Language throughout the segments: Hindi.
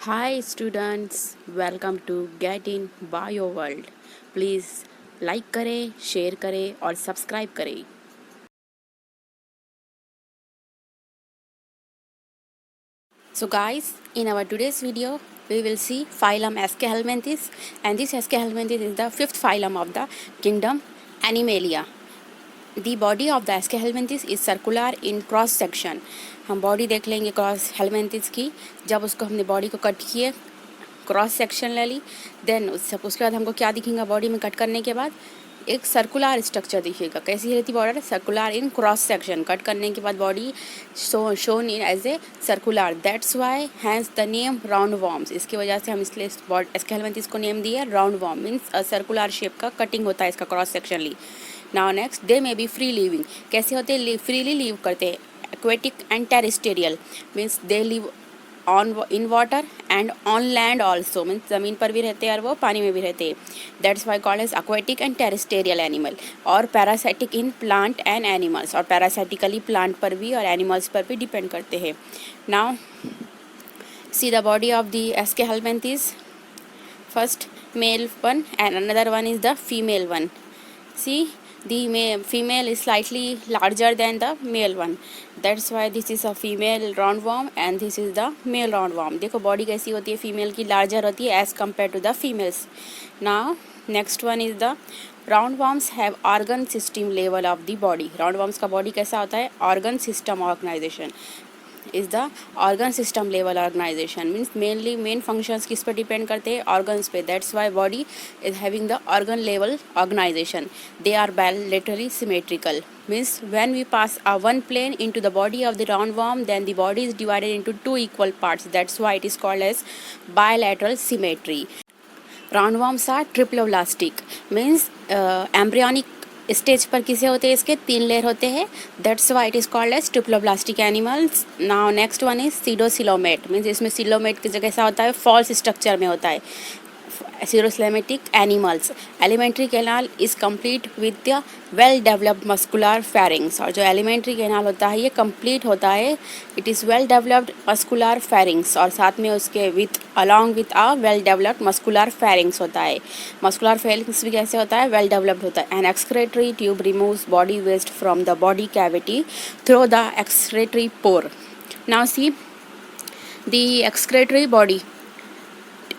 Hi students, welcome to Get in Bio World. Please like करें, शेयर करें और सब्सक्राइब करें. So guys, in our today's video, we will see phylum Aschelanthes, and this Aschelanthes is the fifth phylum of the kingdom Animalia. The body of the Aschelanthes is circular in cross section. हम बॉडी देख लेंगे क्रॉस हेलमेंथिस की. जब उसको हमने बॉडी को कट किए, क्रॉस सेक्शन ले ली, देन उसके बाद हमको क्या दिखेगा बॉडी में कट करने के बाद एक सर्कुलर स्ट्रक्चर दिखेगा. कैसी रहती border? Circular in cross section. Cut करने के बाद body shown in as a circular. That's why hence the name round worms. इसकी वजह से हम इसलिए एस्केलेंथिस को नेम दिया round worm. Means circular shape का कटिंग होता है इसका क्रॉस सेक्शन ली. Now next, they may be free living. कैसे होते हैं? फ्रीली लिव करते हैं. Aquatic and terrestrial means they live on in water and on land also. Means ज़मीन पर भी रहते हैं और वो पानी में भी रहते हैं. That's why called as aquatic and terrestrial animal. और parasitic in plant and animals. और पैरासाइटिकली प्लांट पर भी और एनिमल्स पर भी डिपेंड करते हैं. Now see the body of the aschelminthes. First male one and another one is the female one. See, the female is slightly larger than the male one. That's why this is a female roundworm and this is the male roundworm. देखो बॉडी कैसी होती है फीमेल की, लार्जर होती है as compare to the females. Now next one is the roundworms have organ system level of the body. roundworms का बॉडी कैसा होता है? organ system organization is the organ system level organization. means mainly main functions किस पर डिपेंड करते हैं? organs पे. that's why body is having the organ level organization. they are bilaterally symmetrical. means when we pass a one plane into the body of the roundworm, then the body is divided into two equal parts. that's why it is called as bilateral symmetry. roundworms are triploblastic. means embryonic stage पर किसे होते हैं? इसके 3 लेयर होते हैं. That's why it is called as triploblastic animals. Now next one is pseudocoelomate. मीन्स इसमें सिलोमेट की जगह ऐसा होता है फॉल्स स्ट्रक्चर में होता है. सीरोसिलेमेटिक animals. Alimentary canal is complete with the well developed muscular pharynx. और जो एलिमेंट्री कैनाल होता है ये कंप्लीट होता है. It is well developed muscular pharynx. और साथ में उसके with along with a well developed muscular pharynx होता है. मस्कुलर फेरिंग्स भी कैसे होता है? वेल डेवलप्ड होता है. An excretory tube removes body waste from the body cavity through the excretory pore. Now see the excretory body.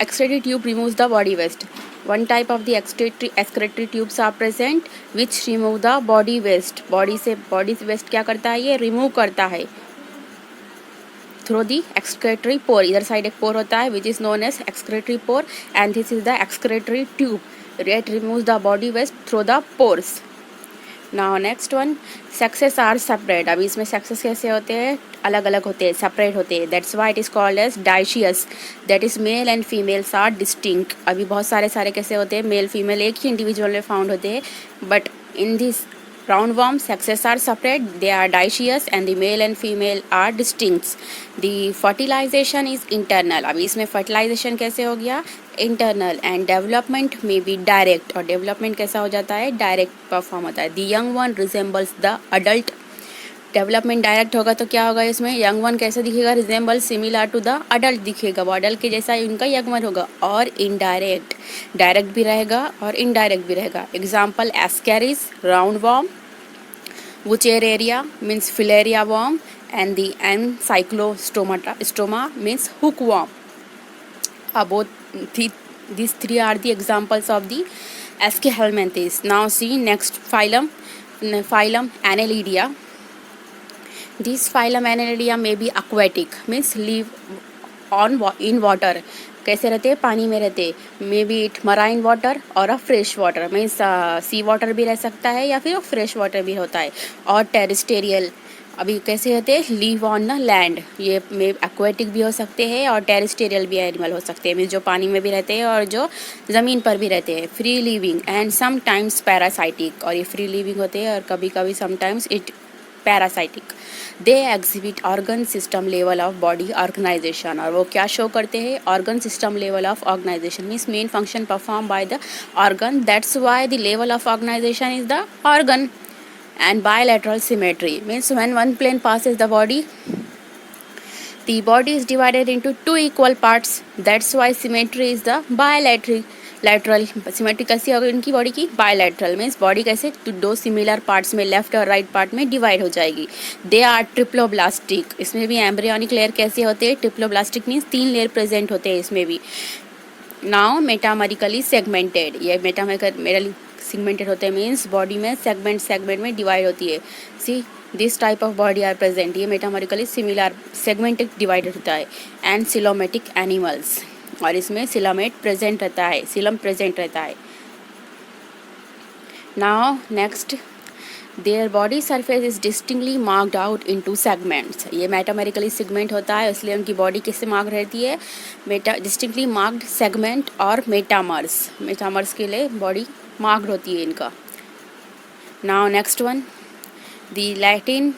excretory tube removes the body waste. One type of the excretory tubes are present which remove the body waste. body waste क्या करता है? ये remove करता है through the excretory pore. इधर साइड एक pore होता है which is known as excretory pore and this is the excretory tube. It removes the body waste through the pores. Now next one, sexes are separate. अभी इसमें सेक्सेस कैसे होते हैं? अलग अलग होते हैं, सेपरेट होते हैं. That's why it is called as dioecious. That is male and females are distinct. अभी बहुत सारे कैसे होते हैं? मेल फीमेल एक ही इंडिविजुअल में फाउंड होते हैं. But in this roundworm sexes are separate. they are dioecious and the male and female are distinct. the fertilization is internal. अभी इसमें fertilization कैसे हो गया? internal. and development may be direct. और development कैसा हो जाता है? direct परफॉर्म होता है. the young one resembles the adult. Development direct होगा तो क्या होगा इसमें? यंग वन कैसे दिखेगा? Resemble similar to the adult दिखेगा. वो अडल्ट के जैसा ही उनका यंग वन होगा. और इनडायरेक्ट, डायरेक्ट भी रहेगा और इनडायरेक्ट भी रहेगा. Example Ascaris roundworm, Wuchereria means filaria worm, and the Encyclostoma means hookworm. These three are the examples of the Aschelanthes. Now see next phylum Annelida. This phylum Annelida may be aquatic, means live in water. कैसे रहते हैं? पानी में रहते हैं. May be it marine water और a fresh water. Means sea water भी रह सकता है या फिर फ्रेश वाटर भी होता है. और टेरेस्टेरियल. अभी कैसे रहते हैं? Leave on the land. ये में एक्वेटिक भी हो सकते हैं और टेरेस्टेरियल भी एनिमल हो सकते हैं. मीन्स जो पानी में भी रहते हैं और जो ज़मीन पर भी रहते हैं. Free living and sometimes parasitic. और ये फ्री लिविंग होते हैं और कभी कभी sometimes it parasitic. They exhibit organ system level of body organization. और वो क्या शो करते हैं? Organ system level of organization. Means main function perform by the organ. That's why the level of organization is the organ. And bilateral symmetry means when one plane passes the body, The body is divided into two equal parts. That's why symmetry is the bilateral. Symmetry कैसी होगी उनकी बॉडी की? बायलैटरल मीन्स बॉडी कैसे तो दो सिमिलर पार्ट्स में लेफ्ट और राइट पार्ट में डिवाइड हो जाएगी. They are triploblastic. इसमें भी एम्ब्रियोनिक लेयर कैसे होते हैं? ट्रिप्लोब्लास्टिक मीन्स 3 लेयर प्रेजेंट होते हैं इसमें भी. Now metamerically segmented. ये मेटामेरिकली सेगमेंटेड होते हैं मीन्स बॉडी में सेगमेंट में डिवाइड होती है. See this type of body are present. ये मेटामेरिकली सिमिलर सेगमेंटेड डिवाइडेड होता है. And coelomatic animals. और इसमें सिलोमेट प्रेजेंट रहता है, सिलम प्रेजेंट रहता है. Now next, their body surface is distinctly marked out into segments. ये मेटामेरिकली सेगमेंट होता है इसलिए उनकी बॉडी किससे मार्क रहती है? डिस्टिंक्टली मार्क्ड सेगमेंट और मेटामर्स के लिए बॉडी मार्क्ड होती है इनका. Now next one, the Latin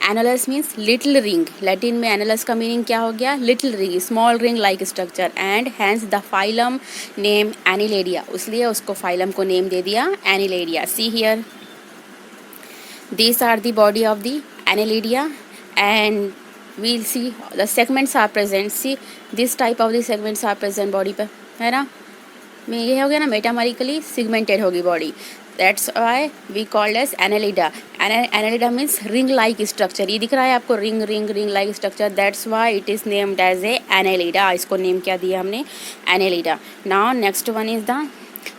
annulus means little ring. Latin में एनालस का मीनिंग क्या हो गया? Little ring, small ring like structure. And hence the phylum name Annelida. इसलिए उसको फाइलम को नेम दे दिया Annelida. See here, these are the body of the annelida and we'll see the segments are present. See this type of the segments are present body पे, है ना. में ये हो गया ना मेटामेरिकली सेगमेंटेड होगी body. That's why we called as Annelida. Annelida means ring like structure. ये दिख रहा है आपको ring like structure. That's why it is named as a Annelida. इसको नेम क्या दिया हमने? Annelida. Now next one is the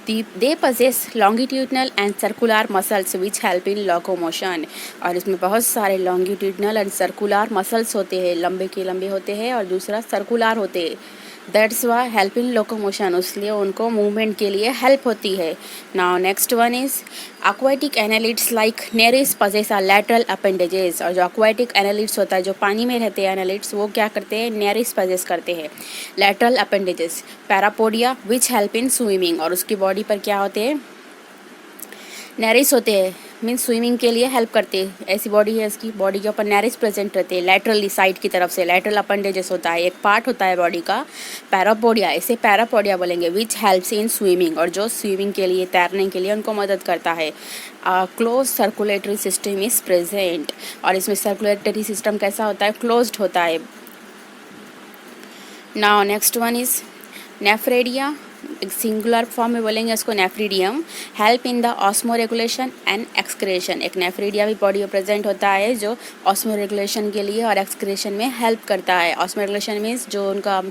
they possess longitudinal and circular muscles which help in locomotion. और इसमें बहुत सारे longitudinal and circular muscles होते हैं. लंबे के लंबे होते हैं और दूसरा सर्कुलर होते हैं. That's Y help in locomotion. इसलिए उनको मूवमेंट के लिए हेल्प होती है. Now next one is aquatic annelids like nereis possess a lateral appendages. और जो aquatic annelids होता है, जो पानी में रहते हैं annelids, वो क्या करते हैं? nereis possess करते हैं lateral appendages. Parapodia which help in swimming. और उसकी बॉडी पर क्या होते हैं? नेरिस होते हैं मीन्स स्विमिंग के लिए हेल्प करते हैं. ऐसी बॉडी है इसकी. बॉडी के ऊपर नेरिस प्रेजेंट रहते हैं लैटरली साइड की तरफ से. लैटरल अपेंडेजेस होता है, एक पार्ट होता है बॉडी का पैरापोडिया. इसे पैरापोडिया बोलेंगे. Which helps in swimming. और जो स्विमिंग के लिए, तैरने के लिए उनको मदद करता है. Close circulatory system is present. और इसमें सर्कुलेटरी सिस्टम कैसा होता है? क्लोज्ड होता है. Now next one is nephridia. एक सिंगुलर फॉर्म में बोलेंगे उसको nephridium. Help in the osmo regulation and excretion. एक नेफ्रीडिया भी बॉडी में प्रेजेंट होता है जो ऑस्मो रेगुलेशन के लिए और एक्सक्रेशन में हेल्प करता है. ऑस्मो रेगुलेशन मीन्स जो उनका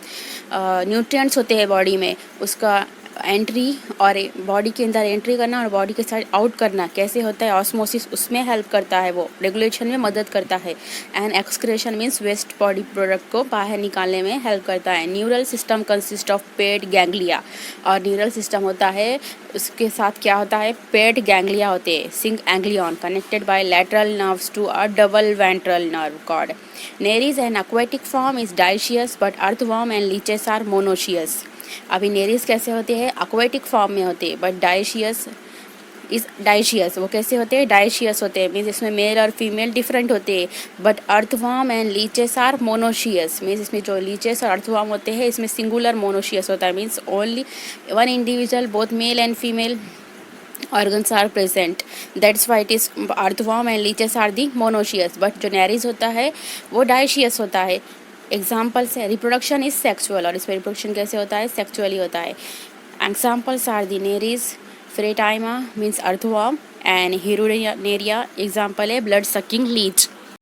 न्यूट्रिएंट्स होते हैं बॉडी में, उसका एंट्री और बॉडी के अंदर एंट्री करना और बॉडी के साइड आउट करना कैसे होता है? ऑस्मोसिस, उसमें हेल्प करता है, वो रेगुलेशन में मदद करता है. And excretion means waste body product को बाहर निकालने में हेल्प करता है. Neural system consist of paired ganglia. और न्यूरल सिस्टम होता है, उसके साथ क्या होता है? पेड गैंग्लिया होते हैं. Sink ganglion connected by lateral nerves to a double ventral nerve cord. Nereis an aquatic form is dioecious but earthworm and leeches are monoecious. अभी नेरिस कैसे होते हैं? aquatic फॉर्म में होते हैं बट डाइशियस. वो कैसे होते हैं? डाइशियस होते हैं मीन्स इसमें मेल और फीमेल डिफरेंट होते हैं. But earthworm and leeches are monoecious means इसमें जो लीचेस और अर्थवर्म होते हैं इसमें सिंगुलर मोनोशियस होता है. Means only one individual, both male and female organs are present. That's why it is earthworm and leeches are the monoecious. but जो नेरिस होता है वो डाइशियस होता है. एग्जाम्पल्स है रिप्रोडक्शन इज सेक्सुअल. और इसमें रिप्रोडक्शन कैसे होता है? सेक्सुअली होता है. Examples are the Nereis, Pheretima means earthworm and Hirudinaria. Example है ब्लड सकिंग लीच.